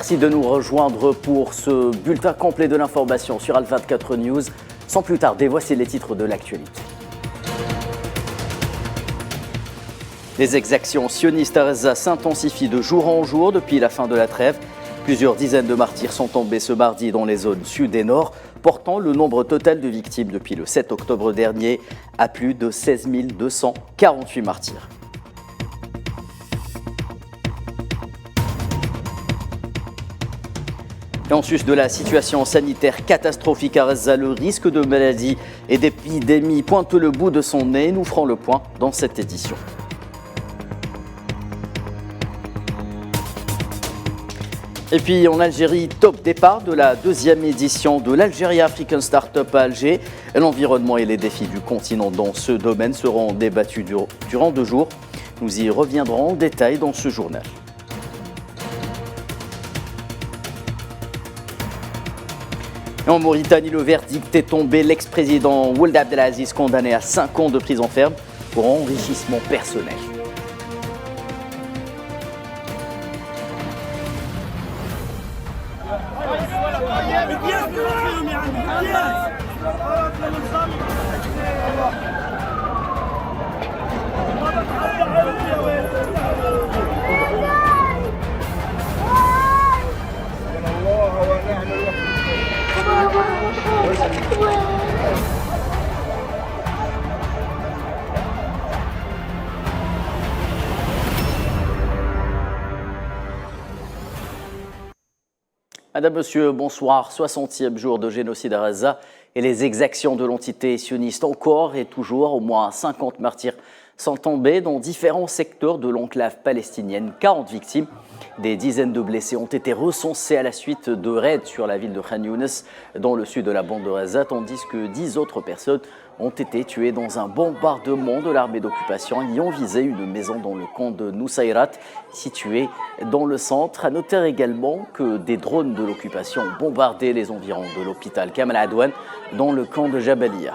Merci de nous rejoindre pour ce bulletin complet de l'information sur Al24 News. Sans plus tarder, voici les titres de l'actualité. Les exactions sionistes à Gaza s'intensifient de jour en jour depuis la fin de la trêve. Plusieurs dizaines de martyrs sont tombés ce mardi dans les zones sud et nord, portant le nombre total de victimes depuis le 7 octobre dernier à plus de 16 248 martyrs. Et en sus de la situation sanitaire catastrophique à Gaza, le risque de maladie et d'épidémie pointe le bout de son nez. Nous ferons le point dans cette édition. Et puis en Algérie, top départ de la deuxième édition de l'Algérie African Startup à Alger. L'environnement et les défis du continent dans ce domaine seront débattus durant 2 jours. Nous y reviendrons en détail dans ce journal. Et en Mauritanie, le verdict est tombé. L'ex-président Ould Abdelaziz condamné à 5 ans de prison ferme pour enrichissement personnel. Madame, Monsieur, bonsoir. 60e jour de génocide à Gaza et les exactions de l'entité sioniste encore et toujours. Au moins 50 martyrs sont tombés dans différents secteurs de l'enclave palestinienne. 40 victimes, des dizaines de blessés ont été recensés à la suite de raids sur la ville de Khan Younes dans le sud de la bande de Gaza, tandis que 10 autres personnes ont été tuées dans un bombardement de l'armée d'occupation ayant visé une maison dans le camp de Nusayrat, situé dans le centre. À noter également que des drones de l'occupation ont bombardé les environs de l'hôpital Kamal Adwan dans le camp de Jabalia.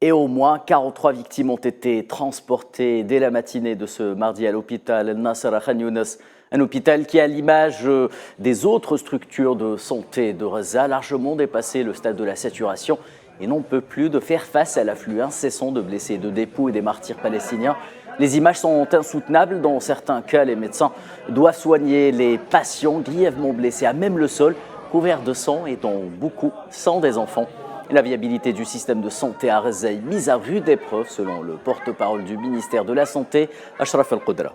Et au moins 43 victimes ont été transportées dès la matinée de ce mardi à l'hôpital Nasser à Khan Younes, un hôpital qui, à l'image des autres structures de santé de Gaza, a largement dépassé le stade de la saturation et n'en peut plus de faire face à l'afflux incessant de blessés, de d'époux et des martyrs palestiniens. Les images sont insoutenables. Dans certains cas, les médecins doivent soigner les patients grièvement blessés à même le sol, couverts de sang et dont beaucoup sont des enfants. La viabilité du système de santé à Gaza est mise à rude épreuve, selon le porte-parole du ministère de la Santé, Ashraf El-Qudra.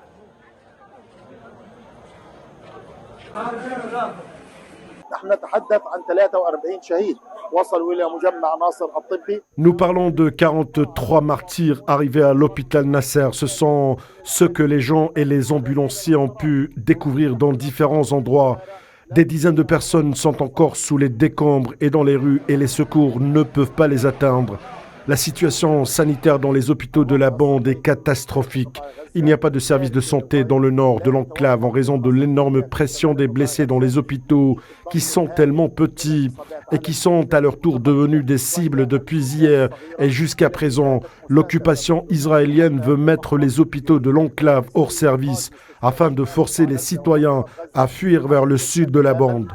Nous parlons de 43 martyrs arrivés à l'hôpital Nasser. Ce sont ceux que les gens et les ambulanciers ont pu découvrir dans différents endroits. Des dizaines de personnes sont encore sous les décombres et dans les rues et les secours ne peuvent pas les atteindre. La situation sanitaire dans les hôpitaux de la bande est catastrophique. Il n'y a pas de service de santé dans le nord de l'enclave en raison de l'énorme pression des blessés dans les hôpitaux qui sont tellement petits et qui sont à leur tour devenus des cibles depuis hier et jusqu'à présent. L'occupation israélienne veut mettre les hôpitaux de l'enclave hors service afin de forcer les citoyens à fuir vers le sud de la bande.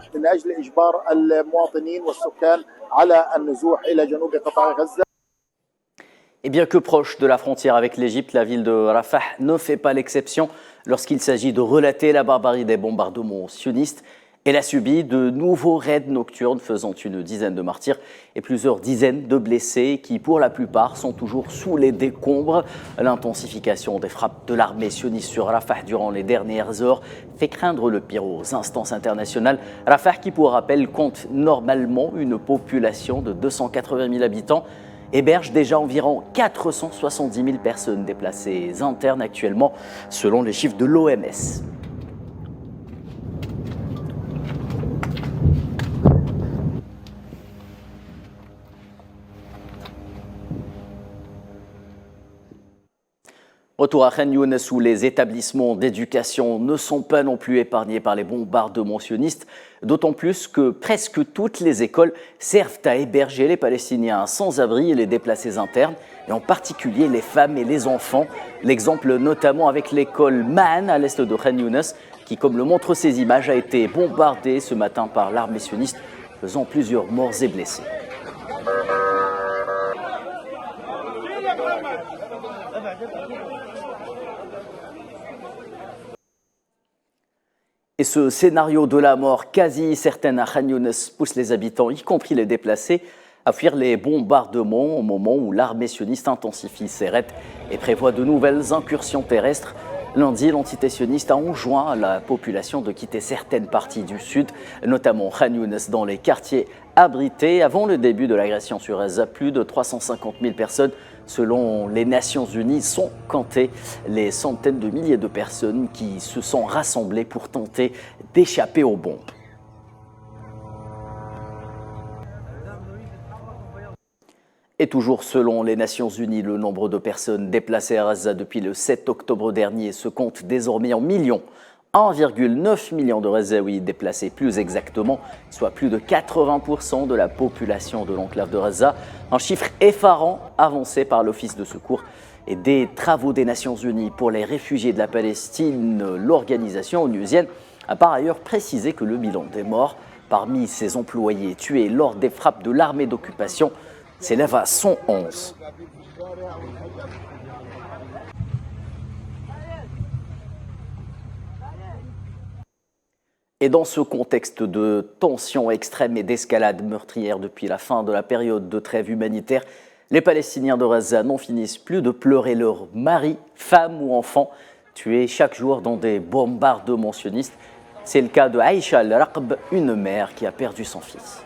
Et bien que proche de la frontière avec l'Égypte, la ville de Rafah ne fait pas l'exception lorsqu'il s'agit de relater la barbarie des bombardements sionistes. Elle a subi de nouveaux raids nocturnes faisant une dizaine de martyrs et plusieurs dizaines de blessés qui, pour la plupart, sont toujours sous les décombres. L'intensification des frappes de l'armée sioniste sur Rafah durant les dernières heures fait craindre le pire aux instances internationales. Rafah, qui pour rappel compte normalement une population de 280 000 habitants, héberge déjà environ 470 000 personnes déplacées internes actuellement, selon les chiffres de l'OMS. Retour à Khan Younes où les établissements d'éducation ne sont pas non plus épargnés par les bombardements sionistes, d'autant plus que presque toutes les écoles servent à héberger les Palestiniens sans-abri et les déplacés internes, et en particulier les femmes et les enfants. L'exemple notamment avec l'école Ma'an à l'est de Khan Younes, qui, comme le montrent ces images, a été bombardée ce matin par l'armée sioniste, faisant plusieurs morts et blessés. Et ce scénario de la mort quasi certaine à Khan Younes pousse les habitants, y compris les déplacés, à fuir les bombardements au moment où l'armée sioniste intensifie ses raids et prévoit de nouvelles incursions terrestres. Lundi, l'entité sioniste a enjoint à la population de quitter certaines parties du sud, notamment Khan Younes, dans les quartiers abrités. Avant le début de l'agression sur Gaza, plus de 350 000 personnes, selon les Nations Unies, sont comptées. Les centaines de milliers de personnes qui se sont rassemblées pour tenter d'échapper aux bombes. Et toujours selon les Nations Unies, le nombre de personnes déplacées à Gaza depuis le 7 octobre dernier se compte désormais en millions. 1,9 million de Gazaouis déplacés plus exactement, soit plus de 80% de la population de l'enclave de Gaza. Un chiffre effarant avancé par l'Office de secours et des travaux des Nations Unies pour les réfugiés de la Palestine. L'organisation onusienne a par ailleurs précisé que le bilan des morts parmi ses employés tués lors des frappes de l'armée d'occupation s'élève à 111. Et dans ce contexte de tensions extrêmes et d'escalade meurtrière depuis la fin de la période de trêve humanitaire, les Palestiniens de Gaza n'en finissent plus de pleurer leurs maris, femmes ou enfants tués chaque jour dans des bombardements sionistes. C'est le cas de Aïcha Al-Raqb, une mère qui a perdu son fils.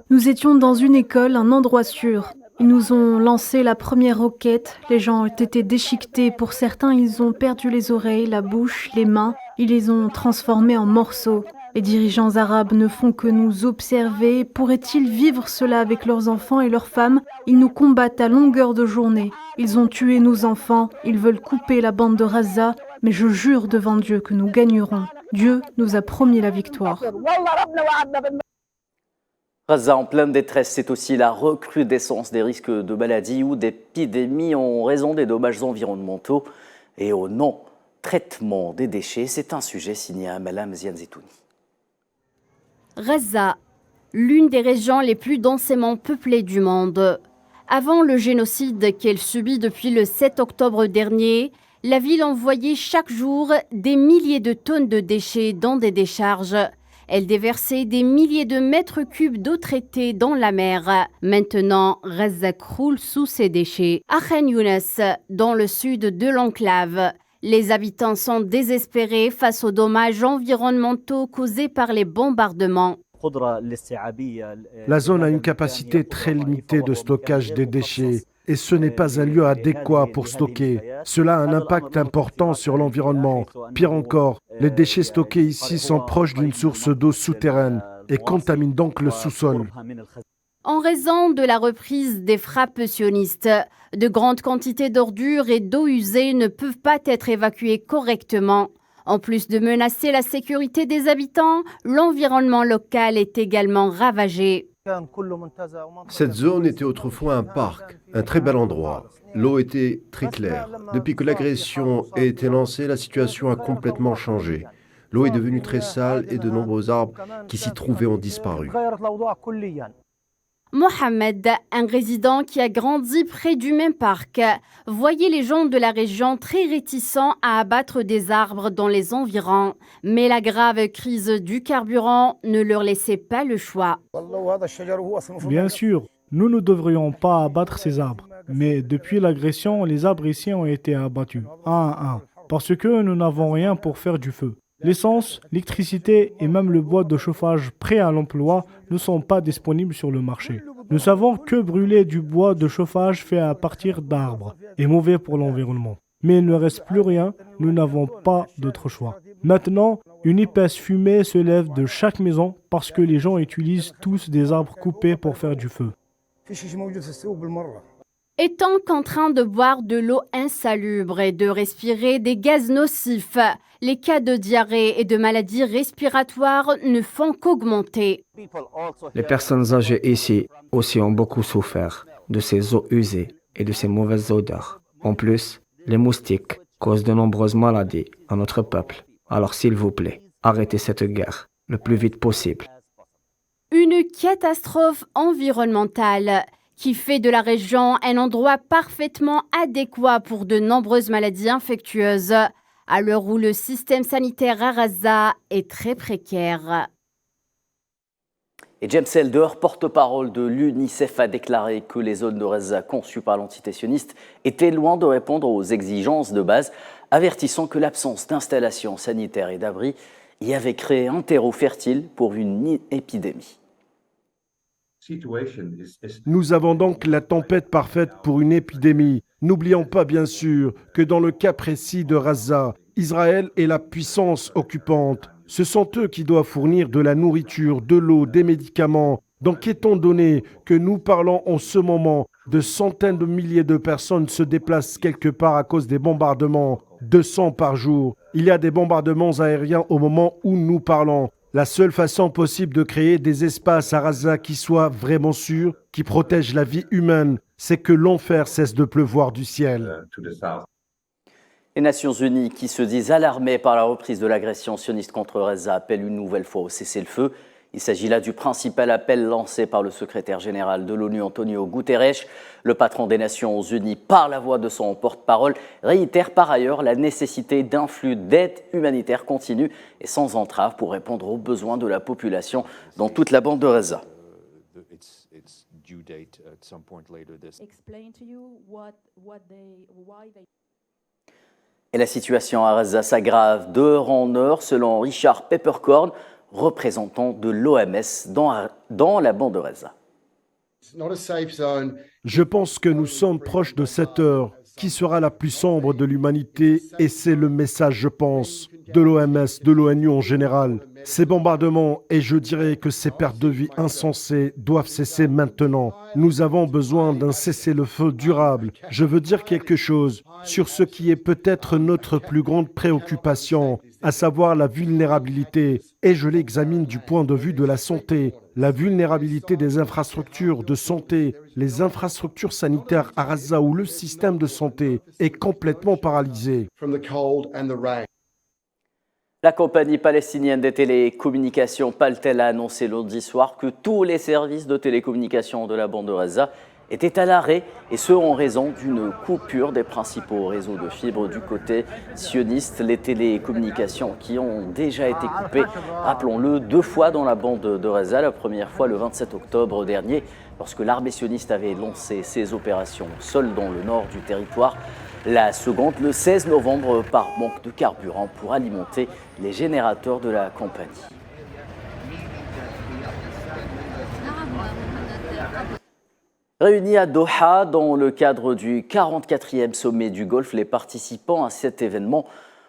Nous étions dans une école, un endroit sûr. Ils nous ont lancé la première roquette. Les gens ont été déchiquetés. Pour certains, ils ont perdu les oreilles, la bouche, les mains. Ils les ont transformés en morceaux. Les dirigeants arabes ne font que nous observer. Pourraient-ils vivre cela avec leurs enfants et leurs femmes? Ils nous combattent à longueur de journée. Ils ont tué nos enfants. Ils veulent couper la bande de Gaza. Mais je jure devant Dieu que nous gagnerons. Dieu nous a promis la victoire. Gaza en pleine détresse, c'est aussi la recrudescence des risques de maladies ou d'épidémies en raison des dommages environnementaux et au non-traitement des déchets. C'est un sujet signé à Malam Zianzetouni. Gaza, l'une des régions les plus densément peuplées du monde. Avant le génocide qu'elle subit depuis le 7 octobre dernier, la ville envoyait chaque jour des milliers de tonnes de déchets dans des décharges. Elle déversait des milliers de mètres cubes d'eau traitée dans la mer. Maintenant, Gaza croule sous ces déchets. À Khan Younes, dans le sud de l'enclave, les habitants sont désespérés face aux dommages environnementaux causés par les bombardements. La zone a une capacité très limitée de stockage des déchets. Et ce n'est pas un lieu adéquat pour stocker. Cela a un impact important sur l'environnement. Pire encore, les déchets stockés ici sont proches d'une source d'eau souterraine et contaminent donc le sous-sol. En raison de la reprise des frappes sionistes, de grandes quantités d'ordures et d'eau usée ne peuvent pas être évacuées correctement. En plus de menacer la sécurité des habitants, l'environnement local est également ravagé. Cette zone était autrefois un parc, un très bel endroit. L'eau était très claire. Depuis que l'agression a été lancée, la situation a complètement changé. L'eau est devenue très sale et de nombreux arbres qui s'y trouvaient ont disparu. Mohamed, un résident qui a grandi près du même parc, voyait les gens de la région très réticents à abattre des arbres dans les environs. Mais la grave crise du carburant ne leur laissait pas le choix. Bien sûr, nous ne devrions pas abattre ces arbres. Mais depuis l'agression, les arbres ici ont été abattus, un à un, parce que nous n'avons rien pour faire du feu. L'essence, l'électricité et même le bois de chauffage prêt à l'emploi ne sont pas disponibles sur le marché. Nous savons que brûler du bois de chauffage fait à partir d'arbres est mauvais pour l'environnement. Mais il ne reste plus rien, nous n'avons pas d'autre choix. Maintenant, une épaisse fumée se lève de chaque maison parce que les gens utilisent tous des arbres coupés pour faire du feu. Étant contraints de boire de l'eau insalubre et de respirer des gaz nocifs, les cas de diarrhée et de maladies respiratoires ne font qu'augmenter. Les personnes âgées ici aussi ont beaucoup souffert de ces eaux usées et de ces mauvaises odeurs. En plus, les moustiques causent de nombreuses maladies à notre peuple. Alors s'il vous plaît, arrêtez cette guerre le plus vite possible. Une catastrophe environnementale qui fait de la région un endroit parfaitement adéquat pour de nombreuses maladies infectieuses, à l'heure où le système sanitaire à Gaza est très précaire. Et James Elder, porte-parole de l'UNICEF, a déclaré que les zones de Gaza conçues par l'entité sioniste étaient loin de répondre aux exigences de base, avertissant que l'absence d'installations sanitaires et d'abris y avait créé un terreau fertile pour une épidémie. Nous avons donc la tempête parfaite pour une épidémie. N'oublions pas bien sûr que dans le cas précis de Gaza, Israël est la puissance occupante. Ce sont eux qui doivent fournir de la nourriture, de l'eau, des médicaments. Donc étant donné que nous parlons en ce moment de centaines de milliers de personnes se déplacent quelque part à cause des bombardements, 200 par jour, il y a des bombardements aériens au moment où nous parlons. La seule façon possible de créer des espaces à Gaza qui soient vraiment sûrs, qui protègent la vie humaine, c'est que l'enfer cesse de pleuvoir du ciel. Les Nations Unies, qui se disent alarmées par la reprise de l'agression sioniste contre Gaza, appellent une nouvelle fois au cessez-le-feu. Il s'agit là du principal appel lancé par le secrétaire général de l'ONU, Antonio Guterres. Le patron des Nations Unies, par la voix de son porte-parole, réitère par ailleurs la nécessité d'un flux d'aide humanitaire continu et sans entrave pour répondre aux besoins de la population dans toute la bande de Gaza. Et la situation à Gaza s'aggrave d'heure en heure, selon Richard Peppercorn, représentant de l'OMS dans la bande de Gaza. Je pense que nous sommes proches de cette heure qui sera la plus sombre de l'humanité et c'est le message, je pense, de l'OMS, de l'ONU en général. Ces bombardements et je dirais que ces pertes de vie insensées doivent cesser maintenant. Nous avons besoin d'un cessez-le-feu durable. Je veux dire quelque chose sur ce qui est peut-être notre plus grande préoccupation, à savoir la vulnérabilité. Et je l'examine du point de vue de la santé. La vulnérabilité des infrastructures de santé, les infrastructures sanitaires à Gaza où le système de santé est complètement paralysé. La compagnie palestinienne des télécommunications Paltel a annoncé lundi soir que tous les services de télécommunications de la bande de Gaza étaient à l'arrêt, et ce en raison d'une coupure des principaux réseaux de fibres du côté sioniste. Les télécommunications qui ont déjà été coupées, rappelons-le, 2 fois dans la bande de Gaza. La première fois le 27 octobre dernier, lorsque l'armée sioniste avait lancé ses opérations au sol dans le nord du territoire. La seconde, le 16 novembre, par manque de carburant pour alimenter les générateurs de la compagnie. Réunis à Doha dans le cadre du 44e sommet du Golfe, les participants à cet événement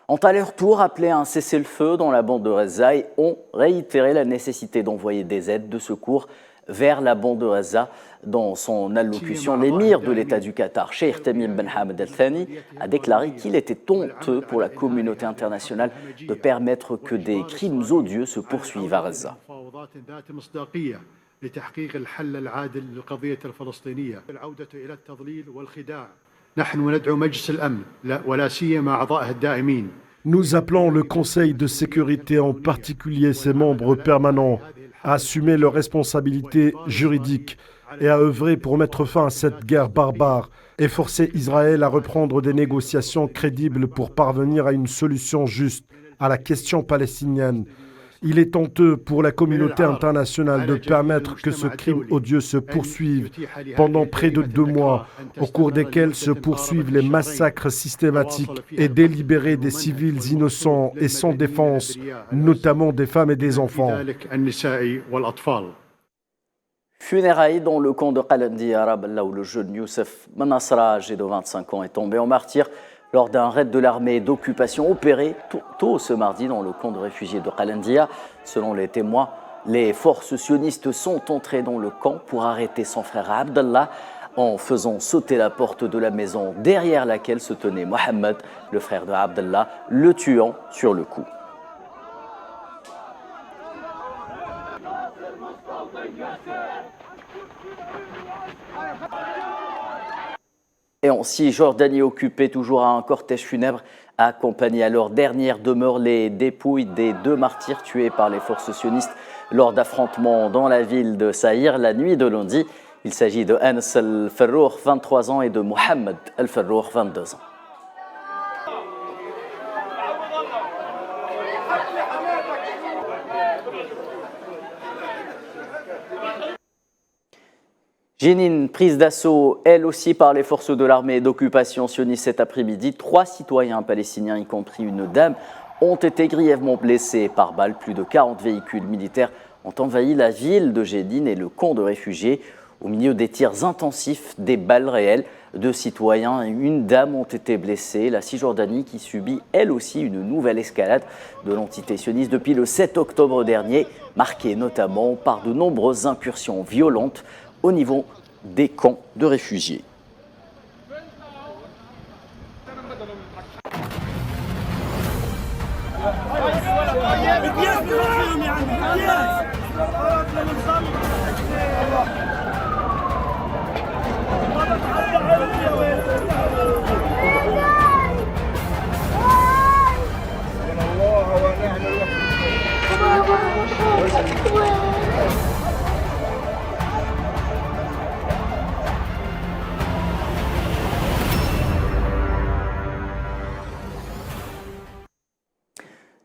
ont à leur tour appelé à un cessez-le-feu dans la bande de Gaza et ont réitéré la nécessité d'envoyer des aides de secours vers la bande de Gaza. Dans son allocution, l'émir de l'État du Qatar, Cheikh Tamim Ben Hamad Al Thani, a déclaré qu'il était honteux pour la communauté internationale de permettre que des crimes odieux se poursuivent à Gaza. لتحقيق الحل العادل للقضية الفلسطينية العودة إلى التضليل والخداع نحن ندعو مجلس الأمن ولا سيما أعضائه الدائمين. Nous appelons le Conseil de sécurité, en particulier ses membres permanents, à assumer leurs responsabilités juridiques et à œuvrer pour mettre fin à cette guerre barbare et forcer Israël à reprendre des négociations crédibles pour parvenir à une solution juste à la question palestinienne. Il est honteux pour la communauté internationale de permettre que ce crime odieux se poursuive pendant près de 2 mois, au cours desquels se poursuivent les massacres systématiques et délibérés des civils innocents et sans défense, notamment des femmes et des enfants. Funérailles dans le camp de Qalandi arabe, là où le jeune Youssef Manasra, âgé de 25 ans, est tombé en martyr lors d'un raid de l'armée d'occupation opéré tôt ce mardi dans le camp de réfugiés de Qalandia. Selon les témoins, les forces sionistes sont entrées dans le camp pour arrêter son frère Abdallah en faisant sauter la porte de la maison derrière laquelle se tenait Mohamed, le frère de Abdallah, le tuant sur le coup. Et en Cisjordanie occupée, toujours un cortège funèbre a accompagné à leur dernière demeure les dépouilles des 2 martyrs tués par les forces sionistes lors d'affrontements dans la ville de Saïr la nuit de lundi. Il s'agit de Anas al-Ferrour, 23 ans, et de Mohamed al-Ferrour, 22 ans. Jenin, prise d'assaut, elle aussi, par les forces de l'armée d'occupation sioniste cet après-midi. 3 citoyens palestiniens, y compris une dame, ont été grièvement blessés par balles. Plus de 40 véhicules militaires ont envahi la ville de Jenin et le camp de réfugiés. Au milieu des tirs intensifs, des balles réelles, 2 citoyens et une dame ont été blessés. La Cisjordanie qui subit elle aussi une nouvelle escalade de l'entité sioniste depuis le 7 octobre dernier, marquée notamment par de nombreuses incursions violentes au niveau des camps de réfugiés.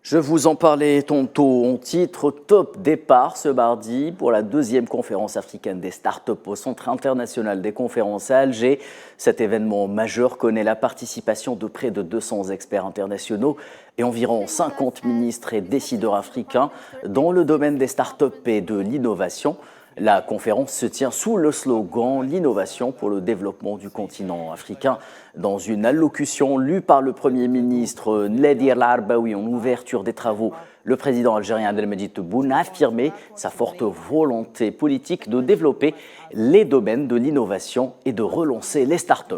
Je vous en parlais tantôt en titre, top départ ce mardi pour la 2e conférence africaine des startups au Centre international des conférences à Alger. Cet événement majeur connaît la participation de près de 200 experts internationaux et environ 50 ministres et décideurs africains dans le domaine des startups et de l'innovation. La conférence se tient sous le slogan « L'innovation pour le développement du continent africain ». Dans une allocution lue par le Premier ministre Nladir El-Arbaoui en ouverture des travaux, le président algérien Abdelmadjid Tebboune a affirmé sa forte volonté politique de développer les domaines de l'innovation et de relancer les startups.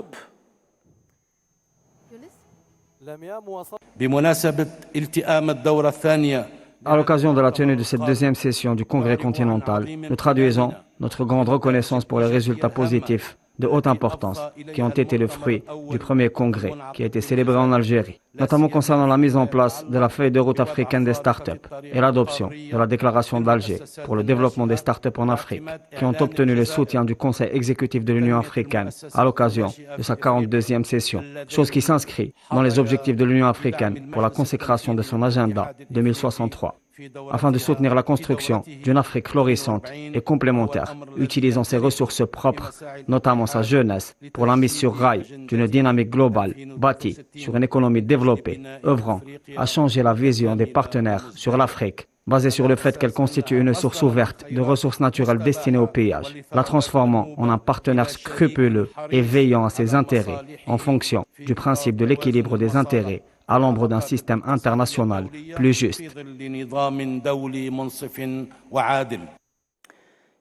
À l'occasion de la tenue de cette 2e session du Congrès continental, nous traduisons notre grande reconnaissance pour les résultats positifs de haute importance qui ont été le fruit du premier congrès qui a été célébré en Algérie, notamment concernant la mise en place de la feuille de route africaine des startups et l'adoption de la déclaration d'Alger pour le développement des startups en Afrique, qui ont obtenu le soutien du Conseil exécutif de l'Union africaine à l'occasion de sa 42e session, chose qui s'inscrit dans les objectifs de l'Union africaine pour la consécration de son agenda 2063. Afin de soutenir la construction d'une Afrique florissante et complémentaire, utilisant ses ressources propres, notamment sa jeunesse, pour la mise sur rail d'une dynamique globale bâtie sur une économie développée, œuvrant à changer la vision des partenaires sur l'Afrique, basée sur le fait qu'elle constitue une source ouverte de ressources naturelles destinées au pillage, la transformant en un partenaire scrupuleux et veillant à ses intérêts en fonction du principe de l'équilibre des intérêts à l'ombre d'un système international plus juste.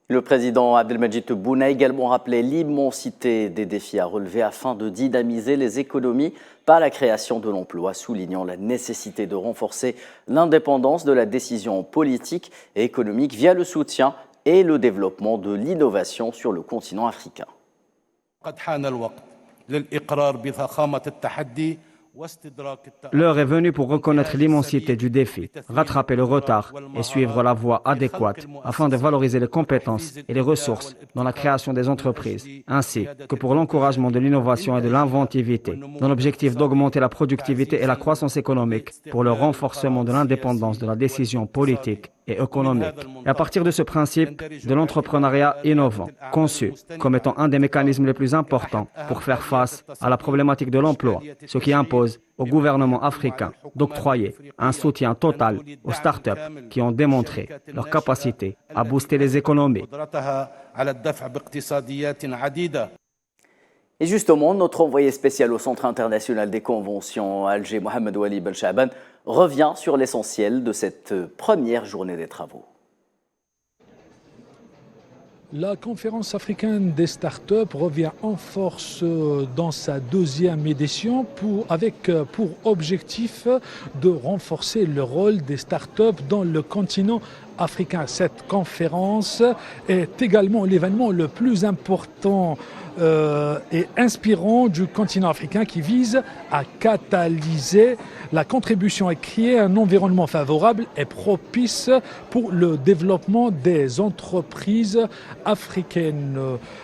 Le président Abdelmadjid Tebboune a également rappelé l'immensité des défis à relever afin de dynamiser les économies par la création de l'emploi, soulignant la nécessité de renforcer l'indépendance de la décision politique et économique via le soutien et le développement de l'innovation sur le continent africain. L'heure est venue pour reconnaître l'immensité du défi, rattraper le retard et suivre la voie adéquate afin de valoriser les compétences et les ressources dans la création des entreprises, ainsi que pour l'encouragement de l'innovation et de l'inventivité, dans l'objectif d'augmenter la productivité et la croissance économique pour le renforcement de l'indépendance de la décision politique et économique. Et à partir de ce principe de l'entrepreneuriat innovant, conçu comme étant un des mécanismes les plus importants pour faire face à la problématique de l'emploi, ce qui impose au gouvernement africain d'octroyer un soutien total aux startups qui ont démontré leur capacité à booster les économies. Et justement, notre envoyé spécial au Centre international des conventions à Alger, Mohamed Wali Belchaban, revient sur l'essentiel de cette première journée des travaux. La conférence africaine des startups revient en force dans sa deuxième édition avec pour objectif de renforcer le rôle des startups dans le continent africain. Cette conférence est également l'événement le plus important et inspirant du continent africain qui vise à catalyser la contribution et créer un environnement favorable et propice pour le développement des entreprises africaines.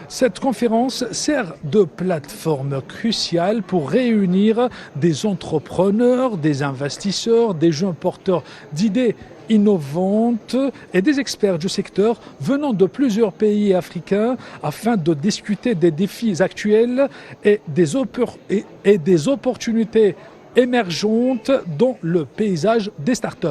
Cette conférence sert de plateforme cruciale pour réunir des entrepreneurs, des investisseurs, des jeunes porteurs d'idées innovantes et des experts du secteur venant de plusieurs pays africains afin de discuter des défis actuels et des opportunités émergentes dans le paysage des startups.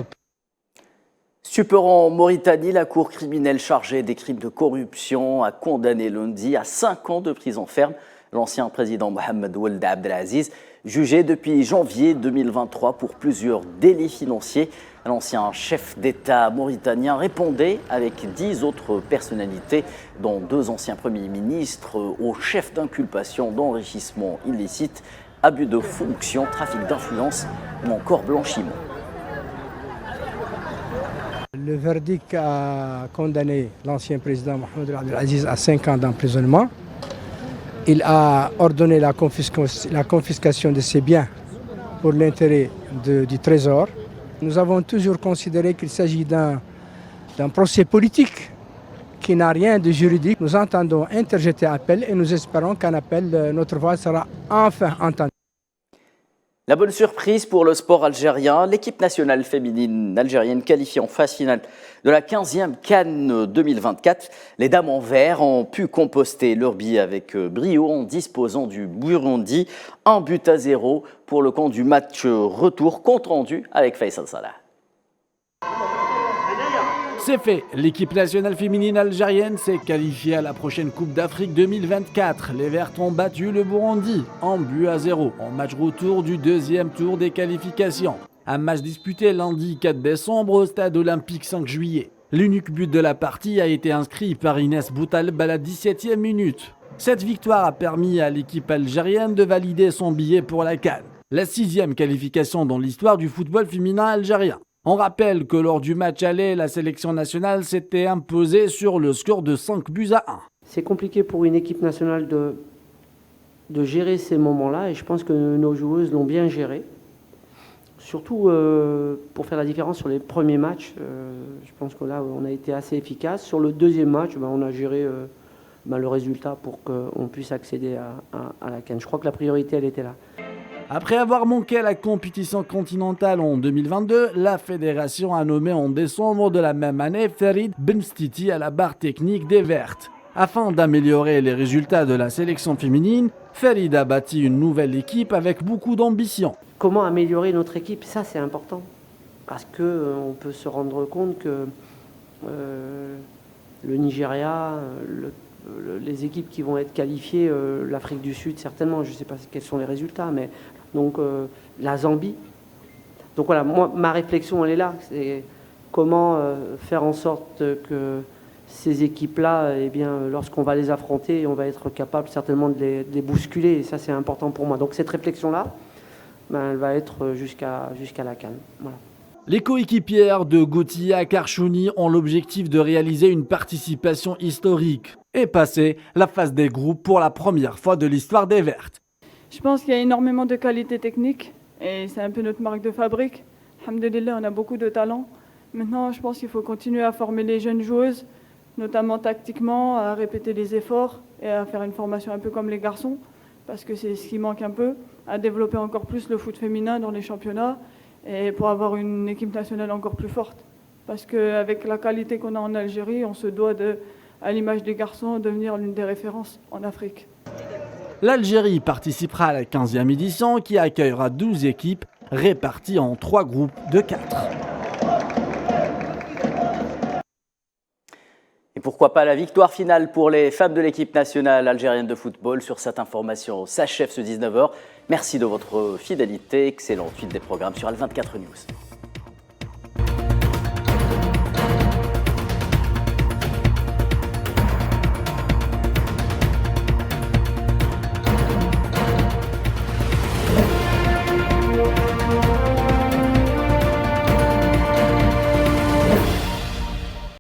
Stupeur en Mauritanie, la cour criminelle chargée des crimes de corruption a condamné lundi à 5 ans de prison ferme l'ancien président Mohamed Ould Abdelaziz, jugé depuis janvier 2023 pour plusieurs délits financiers. L'ancien chef d'État mauritanien répondait avec 10 autres personnalités, dont 2 anciens premiers ministres, au chef d'inculpation d'enrichissement illicite, abus de fonction, trafic d'influence ou encore blanchiment. Le verdict a condamné l'ancien président Mohamed Abdelaziz à 5 ans d'emprisonnement. Il a ordonné la confiscation de ses biens pour l'intérêt du Trésor. Nous avons toujours considéré qu'il s'agit d'un procès politique qui n'a rien de juridique. Nous entendons interjeter appel et nous espérons qu'en appel, notre voix sera enfin entendue. La bonne surprise pour le sport algérien, l'équipe nationale féminine algérienne qualifiée en phase finale de la 15e CAN 2024. Les dames en vert ont pu composter leur billet avec brio en disposant du Burundi. 1-0 pour le compte du match retour, compte rendu avec Faisal Salah. C'est fait, l'équipe nationale féminine algérienne s'est qualifiée à la prochaine Coupe d'Afrique 2024. Les Vertes ont battu le Burundi 1-0 en match retour du deuxième tour des qualifications. Un match disputé lundi 4 décembre au stade olympique 5 juillet. L'unique but de la partie a été inscrit par Inès Boutaleb à la 17e minute. Cette victoire a permis à l'équipe algérienne de valider son billet pour la CAN. La 6e qualification dans l'histoire du football féminin algérien. On rappelle que lors du match aller, la sélection nationale s'était imposée sur le score de 5-1. C'est compliqué pour une équipe nationale de gérer ces moments-là et je pense que nos joueuses l'ont bien géré. Surtout pour faire la différence sur les premiers matchs, je pense que là on a été assez efficace. Sur le deuxième match, on a géré le résultat pour qu'on puisse accéder à la CAN. Je crois que la priorité elle était là. Après avoir manqué à la compétition continentale en 2022, la fédération a nommé en décembre de la même année Farid Benstiti à la barre technique des Vertes. Afin d'améliorer les résultats de la sélection féminine, Farid a bâti une nouvelle équipe avec beaucoup d'ambition. Comment améliorer notre équipe? Ça c'est important, parce qu'on peut se rendre compte que le Nigeria, les équipes qui vont être qualifiées, l'Afrique du Sud certainement, je ne sais pas quels sont les résultats, mais donc la Zambie. Donc voilà, moi ma réflexion elle est là, c'est comment faire en sorte que ces équipes-là, eh bien, lorsqu'on va les affronter, on va être capable certainement de les bousculer, et ça c'est important pour moi. Donc cette réflexion-là, elle va être jusqu'à la CAN. Voilà. Les coéquipières de Gauthier Karchouni ont l'objectif de réaliser une participation historique et passer la phase des groupes pour la première fois de l'histoire des Vertes. Je pense qu'il y a énormément de qualité technique et c'est un peu notre marque de fabrique. Alhamdulillah, on a beaucoup de talent. Maintenant, je pense qu'il faut continuer à former les jeunes joueuses, notamment tactiquement, à répéter les efforts et à faire une formation un peu comme les garçons, parce que c'est ce qui manque un peu, à développer encore plus le foot féminin dans les championnats et pour avoir une équipe nationale encore plus forte. Parce qu'avec la qualité qu'on a en Algérie, on se doit, à l'image des garçons, devenir l'une des références en Afrique. L'Algérie participera à la 15e édition qui accueillera 12 équipes réparties en 3 groupes de 4. Et pourquoi pas la victoire finale pour les femmes de l'équipe nationale algérienne de football. Sur cette information s'achève ce 19h. Merci de votre fidélité. Excellente suite des programmes sur Al24 News.